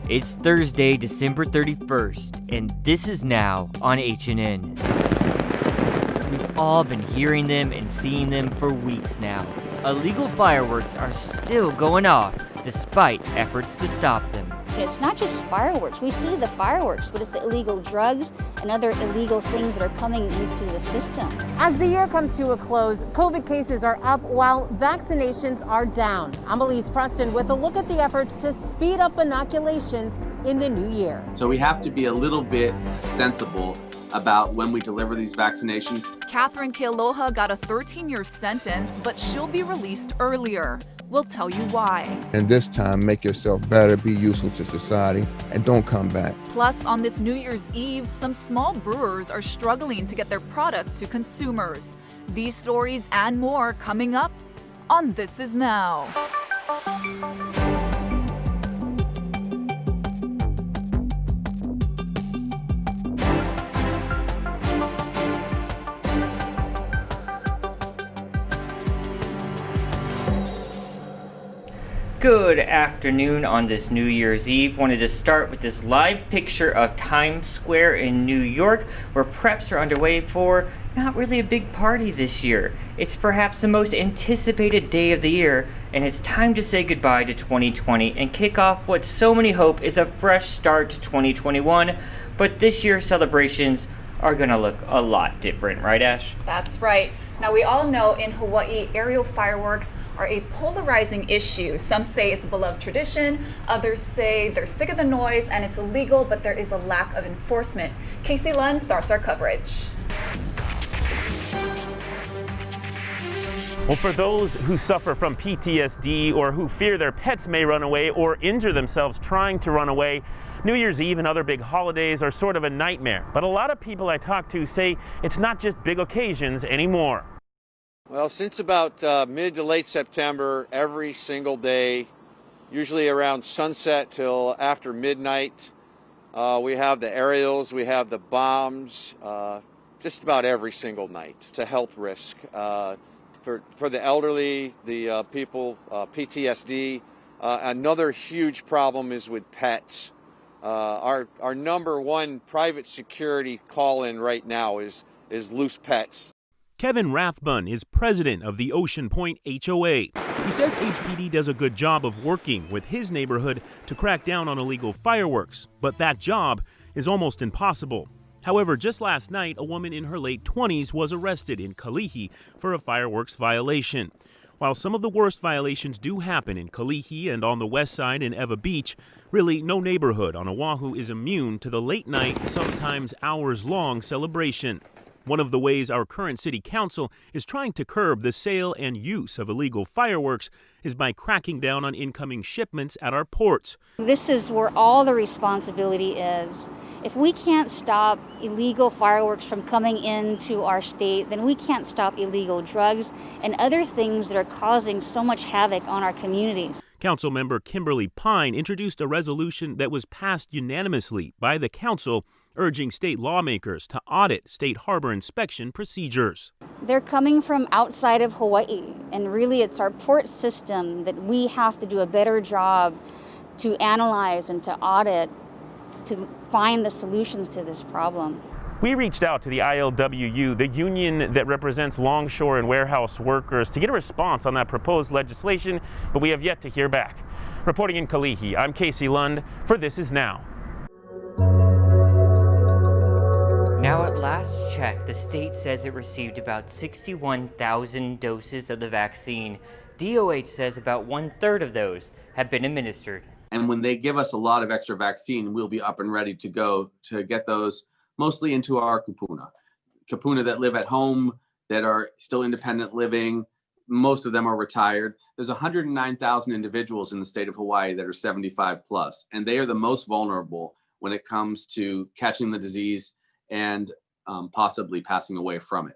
It's Thursday, December 31st, and this is now on H&N. We've all been hearing them and seeing them for weeks now. Illegal fireworks are still going off, despite efforts to stop them. It's not just fireworks. We see the fireworks, but it's the illegal drugs and other illegal things that are coming into the system. As the year comes to a close, COVID cases are up while vaccinations are down. I'm Elise Preston with a look at the efforts to speed up inoculations in the new year. So we have to be a little bit sensible about when we deliver these vaccinations. Catherine Kealoha got a 13-year sentence, but she'll be released earlier. We'll tell you why. And this time, make yourself better, be useful to society, and don't come back. Plus, on this New Year's Eve, some small brewers are struggling to get their product to consumers. These stories and more coming up on This Is Now. Good afternoon on this New Year's Eve. Wanted to start with this live picture of Times Square in New York, where preps are underway for not really a big party this year. It's perhaps the most anticipated day of the year, and it's time to say goodbye to 2020 and kick off what so many hope is a fresh start to 2021. But this year's celebrations are gonna look a lot different, right, Ash? That's right. Now, we all know in Hawaii, aerial fireworks are a polarizing issue. Some say it's a beloved tradition, others say they're sick of the noise and it's illegal, but there is a lack of enforcement. Casey Lund starts our coverage. Well, for those who suffer from PTSD or who fear their pets may run away or injure themselves trying to run away, New Year's Eve and other big holidays are sort of a nightmare. But a lot of people I talk to say it's not just big occasions anymore. Well, since about mid to late September, every single day, usually around sunset till after midnight, we have the aerials, we have the bombs, just about every single night. It's a health risk for the elderly, the people, PTSD. Another huge problem is with pets. Our number one private security call-in right now is loose pets. Kevin Rathbun is president of the Ocean Point HOA. He says HPD does a good job of working with his neighborhood to crack down on illegal fireworks, but that job is almost impossible. However, just last night, a woman in her late 20s was arrested in Kalihi for a fireworks violation. While some of the worst violations do happen in Kalihi and on the west side in Ewa Beach, really no neighborhood on Oahu is immune to the late night, sometimes hours-long celebration. One of the ways our current city council is trying to curb the sale and use of illegal fireworks is by cracking down on incoming shipments at our ports. This is where all the responsibility is. If we can't stop illegal fireworks from coming into our state, then we can't stop illegal drugs and other things that are causing so much havoc on our communities. Councilmember Kimberly Pine introduced a resolution that was passed unanimously by the council, urging state lawmakers to audit state harbor inspection procedures. They're coming from outside of Hawaii, and really it's our port system that we have to do a better job to analyze and to audit to find the solutions to this problem. We reached out to the ILWU, the union that represents longshore and warehouse workers, to get a response on that proposed legislation, but we have yet to hear back. Reporting in Kalihi, I'm Casey Lund for This Is Now. Now, at last check, the state says it received about 61,000 doses of the vaccine. DOH says about 1/3 of those have been administered. And when they give us a lot of extra vaccine, we'll be up and ready to go to get those mostly into our kupuna that live at home, that are still independent living. Most of them are retired. There's 109,000 individuals in the state of Hawaii that are 75 plus, and they are the most vulnerable when it comes to catching the disease and possibly passing away from it.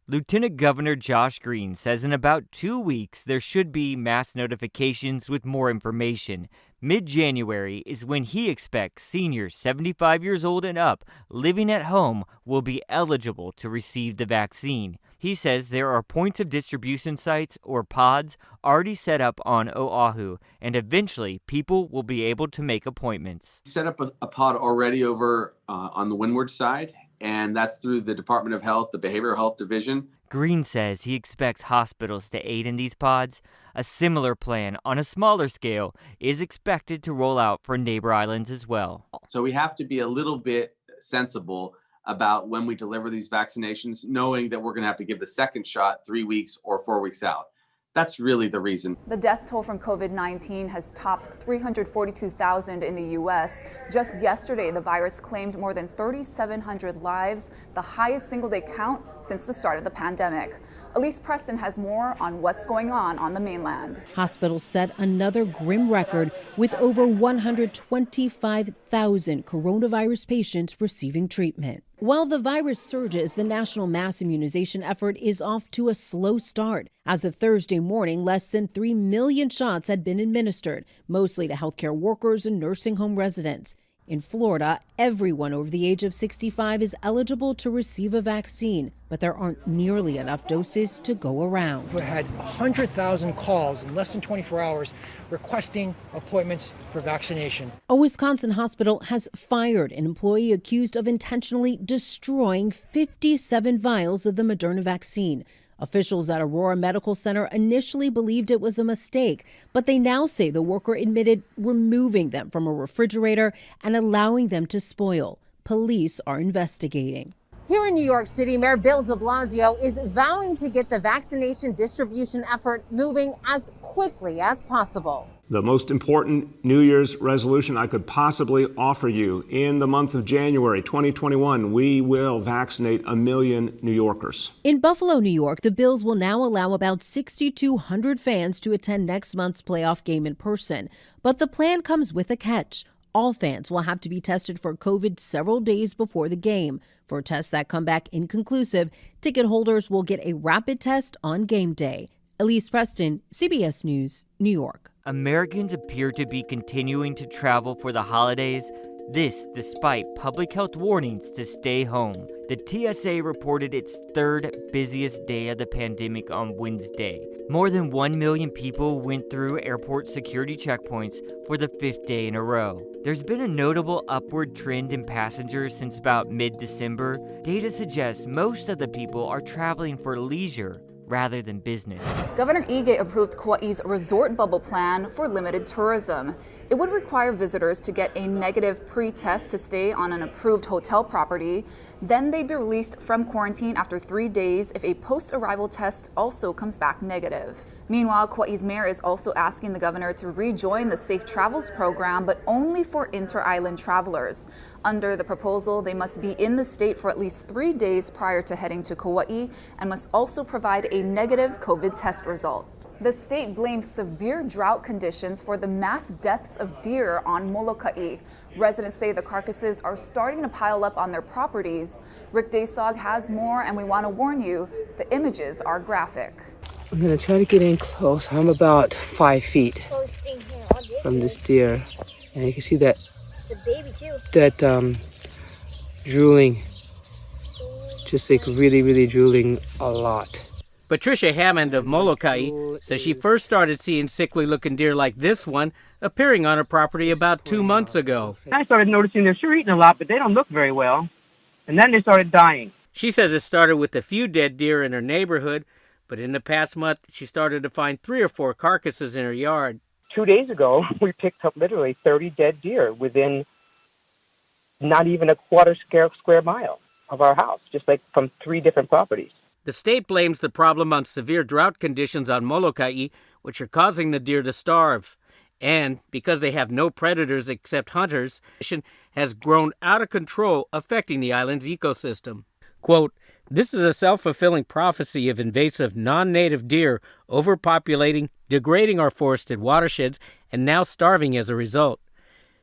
Lieutenant Governor Josh Green says in about 2 weeks there should be mass notifications with more information. Mid-January is when he expects seniors 75 years old and up living at home will be eligible to receive the vaccine. He says there are points of distribution sites or pods already set up on Oahu, and eventually people will be able to make appointments. Set up a pod already over on the windward side, and that's through the Department of Health, the Behavioral Health Division. Green says he expects hospitals to aid in these pods. A similar plan on a smaller scale is expected to roll out for neighbor islands as well. So we have to be a little bit sensible about when we deliver these vaccinations, knowing that we're going to have to give the second shot 3 weeks or 4 weeks out. That's really the reason. The death toll from COVID-19 has topped 342,000 in the U.S. Just yesterday, the virus claimed more than 3,700 lives, the highest single-day count since the start of the pandemic. Elise Preston has more on what's going on the mainland. Hospitals set another grim record with over 125,000 coronavirus patients receiving treatment. While the virus surges, the national mass immunization effort is off to a slow start. As of Thursday morning, less than 3 million shots had been administered, mostly to healthcare workers and nursing home residents. In Florida, everyone over the age of 65 is eligible to receive a vaccine, but there aren't nearly enough doses to go around. We had 100,000 calls in less than 24 hours requesting appointments for vaccination. A Wisconsin hospital has fired an employee accused of intentionally destroying 57 vials of the Moderna vaccine. Officials at Aurora Medical Center initially believed it was a mistake, but they now say the worker admitted removing them from a refrigerator and allowing them to spoil. Police are investigating. Here in New York City, Mayor Bill de Blasio is vowing to get the vaccination distribution effort moving as quickly as possible. The most important New Year's resolution I could possibly offer you in the month of January 2021, we will vaccinate 1 million New Yorkers. In Buffalo, New York, the Bills will now allow about 6,200 fans to attend next month's playoff game in person. But the plan comes with a catch. All fans will have to be tested for COVID several days before the game. For tests that come back inconclusive, ticket holders will get a rapid test on game day. Elise Preston, CBS News, New York. Americans appear to be continuing to travel for the holidays, this despite public health warnings to stay home. The TSA reported its third busiest day of the pandemic on Wednesday. More than 1 million people went through airport security checkpoints for the 5th day in a row. There's been a notable upward trend in passengers since about mid-December. Data suggests most of the people are traveling for leisure rather than business. Governor Ige approved Kauai's resort bubble plan for limited tourism. It would require visitors to get a negative pre-test to stay on an approved hotel property. Then they'd be released from quarantine after 3 days if a post-arrival test also comes back negative. Meanwhile, Kauai's mayor is also asking the governor to rejoin the Safe Travels program, but only for inter-island travelers. Under the proposal, they must be in the state for at least 3 days prior to heading to Kauai and must also provide a negative COVID test result. The state blames severe drought conditions for the mass deaths of deer on Molokai. Residents say the carcasses are starting to pile up on their properties. Rick Daysog has more, and we want to warn you, the images are graphic. I'm going to try to get in close. I'm about 5 feet from this deer, and you can see that drooling, just like really drooling a lot. Patricia Hammond of Molokai says she first started seeing sickly-looking deer like this one appearing on her property about 2 months ago. I started noticing they're sure eating a lot, but they don't look very well. And then they started dying. She says it started with a few dead deer in her neighborhood, but in the past month, she started to find 3 or 4 carcasses in her yard. 2 days ago, we picked up literally 30 dead deer within not even a quarter square mile of our house, just like from 3 different properties. The state blames the problem on severe drought conditions on Molokai, which are causing the deer to starve. And because they have no predators except hunters, has grown out of control, affecting the island's ecosystem. Quote, "This is a self-fulfilling prophecy of invasive non-native deer overpopulating, degrading our forested watersheds, and now starving as a result.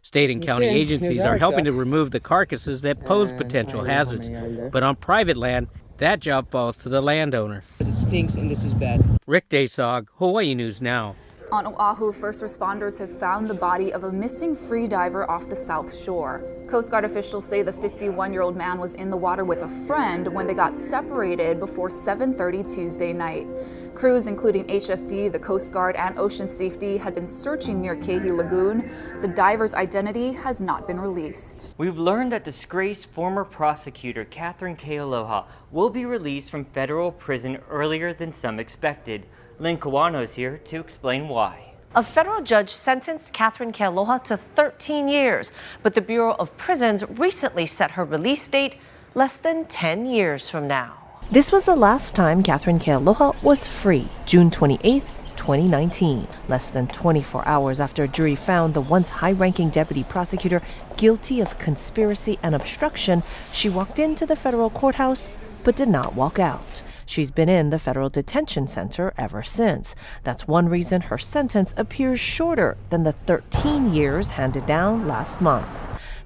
State and county agencies are helping to remove the carcasses that pose potential hazards, but on private land, that job falls to the landowner." It stinks and this is bad. Rick Daysog, Hawaii News Now. On Oahu, first responders have found the body of a missing freediver off the south shore. Coast Guard officials say the 51-year-old man was in the water with a friend when they got separated before 7:30 Tuesday night. Crews including HFD, the Coast Guard, and Ocean Safety had been searching near Kehi Lagoon. The diver's identity has not been released. We've learned that disgraced former prosecutor Catherine Kealoha will be released from federal prison earlier than some expected. Lynn Kawano is here to explain why. A federal judge sentenced Catherine Kealoha to 13 years, but the Bureau of Prisons recently set her release date less than 10 years from now. This was the last time Catherine Kealoha was free, June 28, 2019. Less than 24 hours after a jury found the once high-ranking deputy prosecutor guilty of conspiracy and obstruction, she walked into the federal courthouse but did not walk out. She's been in the federal detention center ever since. That's one reason her sentence appears shorter than the 13 years handed down last month.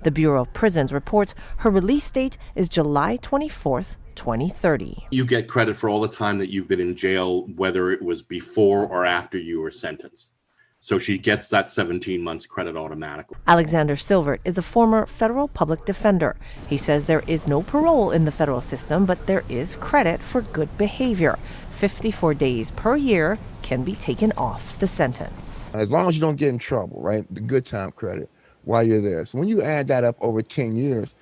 The Bureau of Prisons reports her release date is July 24th, 2030. You get credit for all the time that you've been in jail, whether it was before or after you were sentenced. So she gets that 17 months credit automatically. Alexander Silvert is a former federal public defender. He says there is no parole in the federal system, but there is credit for good behavior. 54 days per year can be taken off the sentence. As long as you don't get in trouble, right? The good time credit while you're there. So when you add that up over 10 years,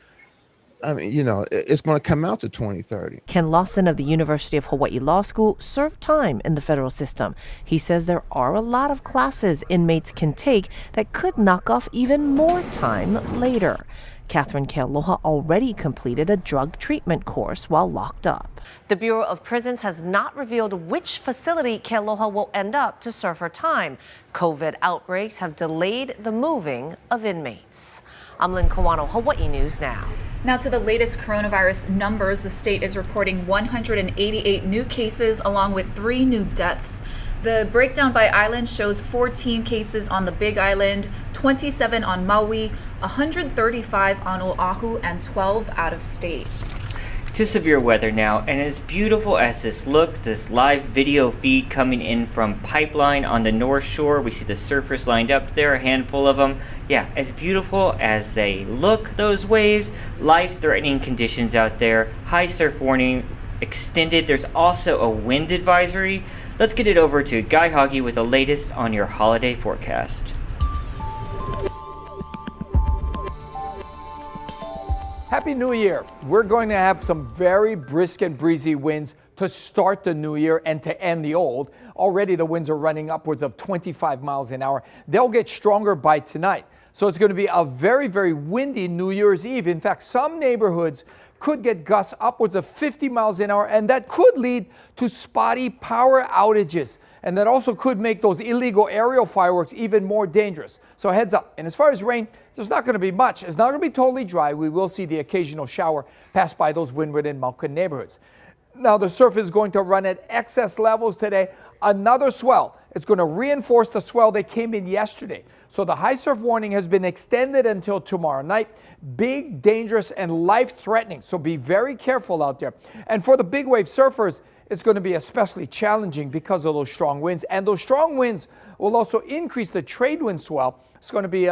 I mean, you know, it's going to come out to 2030. Ken Lawson of the University of Hawaii Law School served time in the federal system. He says there are a lot of classes inmates can take that could knock off even more time later. Catherine Kealoha already completed a drug treatment course while locked up. The Bureau of Prisons has not revealed which facility Kealoha will end up to serve her time. COVID outbreaks have delayed the moving of inmates. I'm Lynn Kawano, Hawaii News Now. Now to the latest coronavirus numbers. The state is reporting 188 new cases along with 3 new deaths. The breakdown by island shows 14 cases on the Big Island, 27 on Maui, 135 on Oahu, and 12 out of state. To severe weather now, and as beautiful as this looks, this live video feed coming in from Pipeline on the North Shore. We see the surfers lined up there, a handful of them. Yeah, as beautiful as they look, those waves, life-threatening conditions out there, high surf warning extended. There's also a wind advisory. Let's get it over to Guy Hoggy with the latest on your holiday forecast. Happy New Year. We're going to have some very brisk and breezy winds to start the new year and to end the old. Already the winds are running upwards of 25 miles an hour. They'll get stronger by tonight. So it's going to be a very, very windy New Year's Eve. In fact, some neighborhoods could get gusts upwards of 50 miles an hour, and that could lead to spotty power outages. And that also could make those illegal aerial fireworks even more dangerous. So heads up. And as far as rain, there's not going to be much. It's not going to be totally dry. We will see the occasional shower pass by those Windward and Malkin neighborhoods. Now the surf is going to run at excess levels today. Another swell. It's going to reinforce the swell that came in yesterday. So the high surf warning has been extended until tomorrow night. Big, dangerous, and life-threatening. So be very careful out there. And for the big wave surfers, it's going to be especially challenging because of those strong winds. And those strong winds will also increase the trade wind swell. It's going to be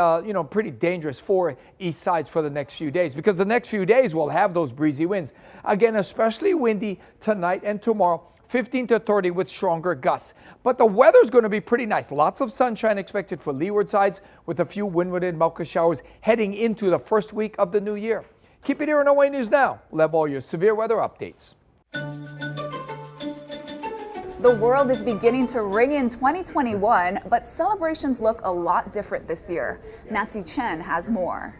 pretty dangerous for east sides for the next few days, because the next few days will have those breezy winds. Again, especially windy tonight and tomorrow, 15 to 30 with stronger gusts. But the weather's going to be pretty nice. Lots of sunshine expected for leeward sides with a few windward and Malka showers heading into the first week of the new year. Keep it here on Hawaii News Now. We'll have all your severe weather updates. The world is beginning to ring in 2021, but celebrations look a lot different this year. Nancy Chen has more.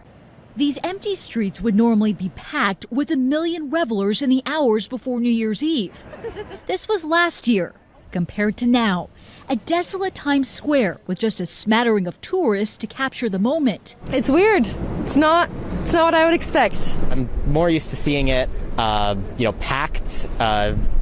These empty streets would normally be packed with 1 million revelers in the hours before New Year's Eve. This was last year. Compared to now, a desolate Times Square with just a smattering of tourists to capture the moment. It's weird. It's not what I would expect. I'm more used to seeing it, packed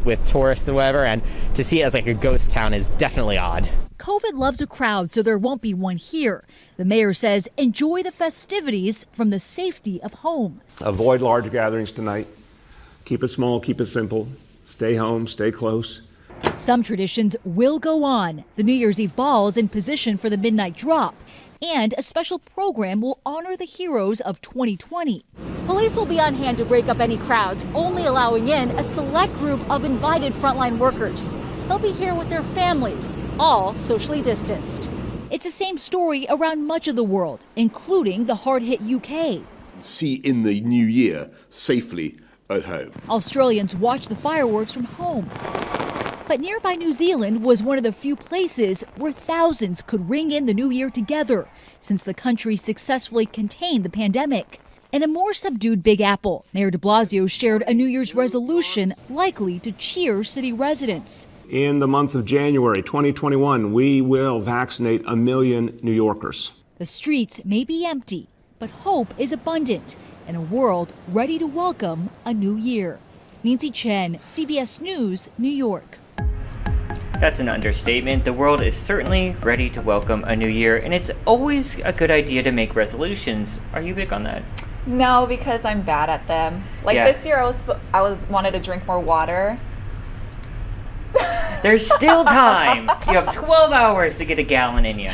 with tourists and whatever, and to see it as like a ghost town is definitely odd. COVID loves a crowd, so there won't be one here. The mayor says enjoy the festivities from the safety of home. Avoid large gatherings tonight. Keep it small, keep it simple. Stay home, stay close. Some traditions will go on. The New Year's Eve ball is in position for the midnight drop, and a special program will honor the heroes of 2020. Police will be on hand to break up any crowds, only allowing in a select group of invited frontline workers. They'll be here with their families, all socially distanced. It's the same story around much of the world, including the hard-hit UK. See in the new year safely at home. Australians watch the fireworks from home. But nearby New Zealand was one of the few places where thousands could ring in the new year together, since the country successfully contained the pandemic. In a more subdued Big Apple, Mayor de Blasio shared a New Year's resolution likely to cheer city residents. In the month of January 2021, we will vaccinate 1 million New Yorkers. The streets may be empty, but hope is abundant in a world ready to welcome a new year. Nancy Chen, CBS News, New York. That's an understatement. The world is certainly ready to welcome a new year, and it's always a good idea to make resolutions. Are you big on that? No, because I'm bad at them. This year, I wanted to drink more water. There's still time. You have 12 hours to get a gallon in you.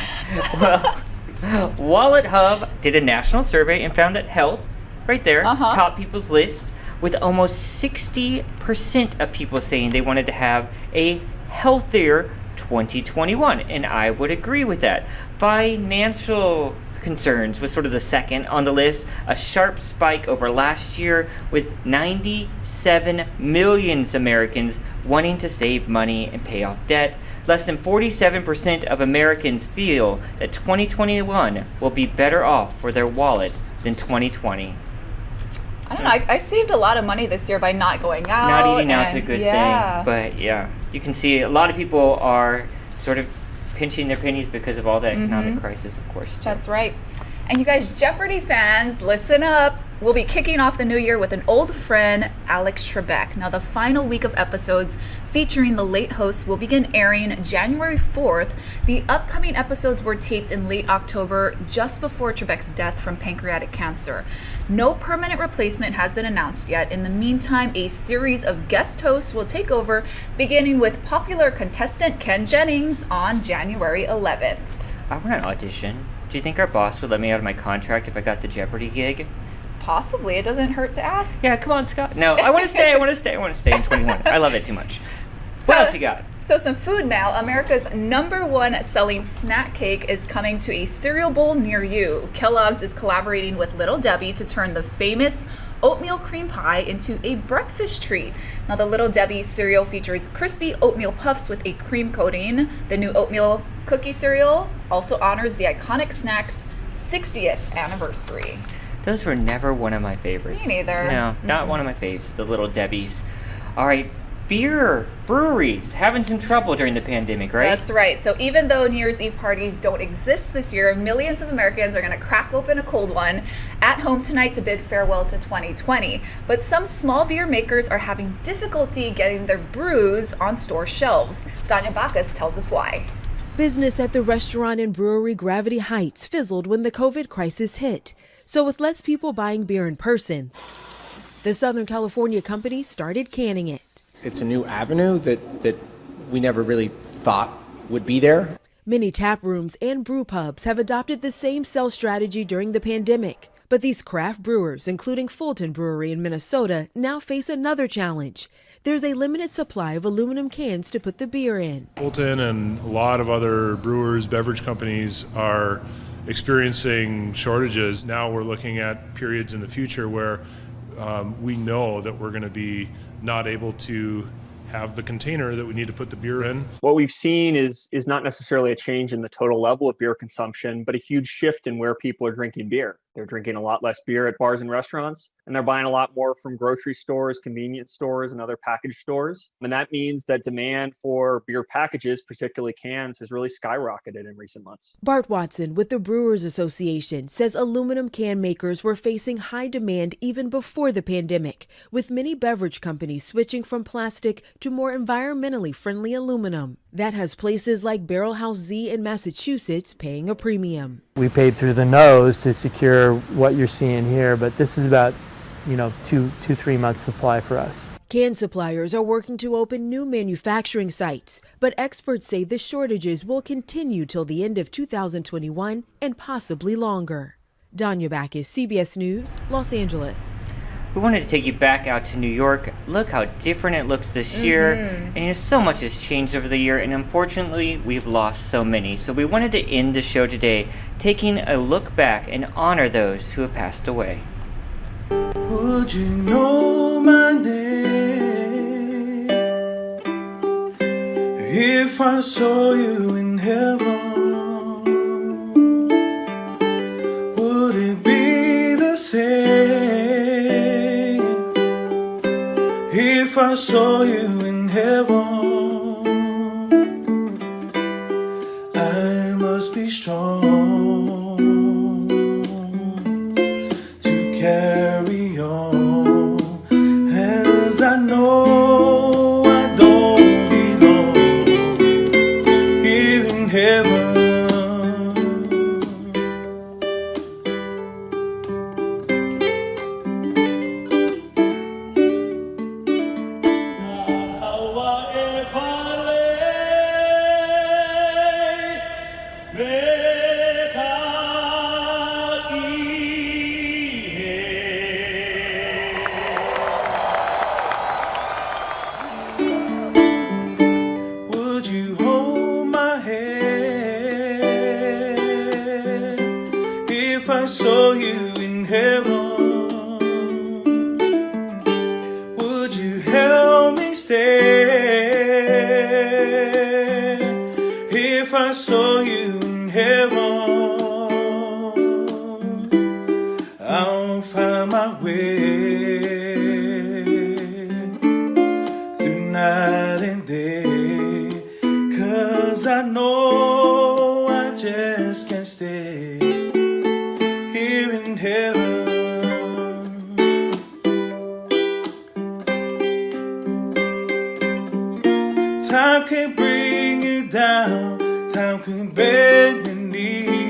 Well, Wallet Hub did a national survey and found that health, right there, top people's list, with almost 60% of people saying they wanted to have a healthier 2021, and I would agree with that. Financial concerns was sort of the second on the list, a sharp spike over last year with 97 million Americans wanting to save money and pay off debt. Less than 47% of Americans feel that 2021 will be better off for their wallet than 2020. I don't know. I saved a lot of money this year by not going out. Not eating out's a good thing, but yeah, you can see a lot of people are sort of pinching their pennies because of all the economic crisis, of course, too. That's right. And you guys, Jeopardy fans, listen up. We'll be kicking off the new year with an old friend, Alex Trebek. Now, the final week of episodes featuring the late host will begin airing January 4th. The upcoming episodes were taped in late October, just before Trebek's death from pancreatic cancer. No permanent replacement has been announced yet. In the meantime, a series of guest hosts will take over, beginning with popular contestant Ken Jennings on January 11th. I want an audition. Do you think our boss would let me out of my contract if I got the Jeopardy gig? Possibly. It doesn't hurt to ask. Yeah, come on, Scott. No, I want to stay. I want to stay in 21. I love it too much. What else you got? So some food now. America's #1 selling snack cake is coming to a cereal bowl near you. Kellogg's is collaborating with Little Debbie to turn the famous oatmeal cream pie into a breakfast treat. Now, the Little Debbie cereal features crispy oatmeal puffs with a cream coating. The new oatmeal cookie cereal also honors the iconic snack's 60th anniversary. Those were never one of my favorites. Me neither. No, not one of my faves, the Little Debbie's. All right, breweries having some trouble during the pandemic, right? That's right. So even though New Year's Eve parties don't exist this year, millions of Americans are going to crack open a cold one at home tonight to bid farewell to 2020. But some small beer makers are having difficulty getting their brews on store shelves. Danya Bacchus tells us why. Business at the restaurant and brewery Gravity Heights fizzled when the COVID crisis hit. So with less people buying beer in person, the Southern California company started canning it. It's a new avenue that we never really thought would be there. Many tap rooms and brew pubs have adopted the same sales strategy during the pandemic. But these craft brewers, including Fulton Brewery in Minnesota, now face another challenge. There's a limited supply of aluminum cans to put the beer in. Fulton and a lot of other brewers, beverage companies are experiencing shortages. Now we're looking at periods in the future where we know that we're going to be not able to have the container that we need to put the beer in. What we've seen is not necessarily a change in the total level of beer consumption, but a huge shift in where people are drinking beer. They're drinking a lot less beer at bars and restaurants, and they're buying a lot more from grocery stores, convenience stores, and other package stores. And that means that demand for beer packages, particularly cans, has really skyrocketed in recent months. Bart Watson with the Brewers Association says aluminum can makers were facing high demand even before the pandemic, with many beverage companies switching from plastic to more environmentally friendly aluminum. That has places like Barrel House Z in Massachusetts paying a premium. We paid through the nose to secure what you're seeing here, but this is about, 2-3 months supply for us. Can suppliers are working to open new manufacturing sites, but experts say the shortages will continue till the end of 2021 and possibly longer. Danya Backus, CBS News, Los Angeles. We wanted to take you back out to New York. Look how different it looks this year. And so much has changed over the year, and unfortunately, we've lost so many. So we wanted to end the show today taking a look back and honor those who have passed away. Would you know my name if I saw you in heaven? Would it be the same if I saw you in heaven? I must be strong to carry on, as I know I don't belong here in heaven. Would you hold my hand if I saw you in heaven? Would you help me stand if I saw you in heaven? I'll find my way through night and day, 'cause I know I just can't stay here in heaven. Time can bring you down, time can bend your knees.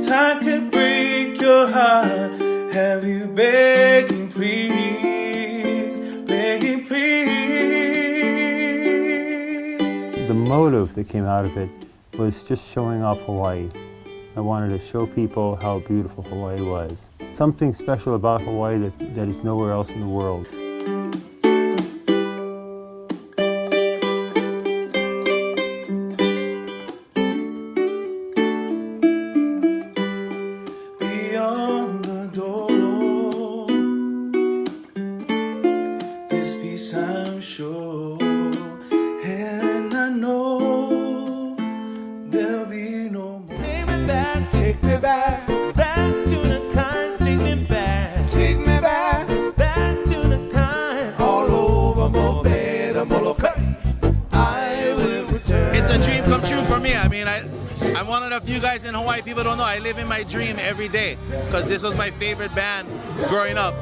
Time can break your heart, have you begging please, begging please. The motive that came out of it was just showing off Hawaii. I wanted to show people how beautiful Hawaii was. Something special about Hawaii that is nowhere else in the world. Beyond the door, there's peace, I'm sure, and I know there'll be no more. Take me back, back to the kind, take me back, back to the kind, all over Maui to Molokai, I will return. It's a dream come true for me. I mean, I'm one of the few guys in Hawaii, people don't know, I live in my dream every day, because this was my favorite band growing up.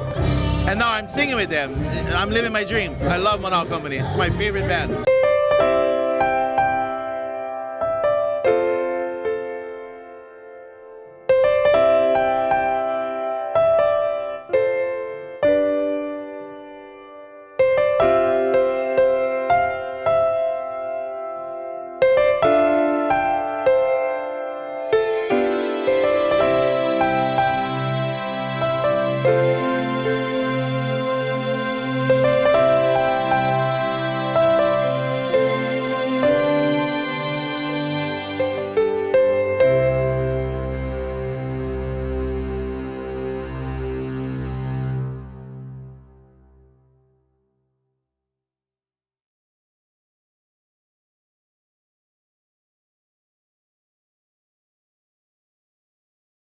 And now I'm singing with them. I'm living my dream. I love Manao Company. It's my favorite band.